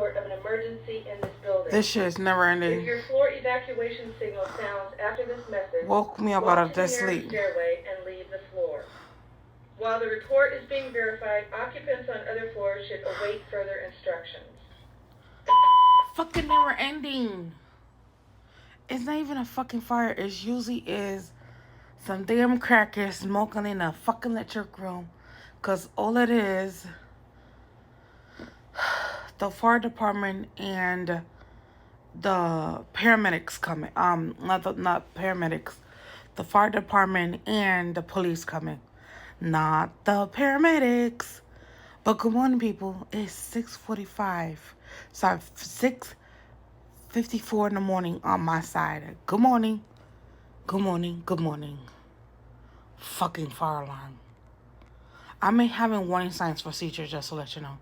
report of an emergency in this building. This shit is never ending. If your floor evacuation signal sounds after this message, woke me up walk out of to the this nearest sleep. stairway and leave the floor. While the report is being verified, occupants on other floors should await further instructions. Fucking never ending. It's not even a fucking fire. It usually is some damn crackers smoking in a fucking electric room. Cause all it is, the fire department and the paramedics coming. Not paramedics. The fire department and the police coming. Not the paramedics. But good morning, people. It's 6:45. Sorry, 6:54 in the morning on my side. Good morning. Good morning. Good morning. Fucking fire alarm. I may having warning signs for seizures, just to let you know.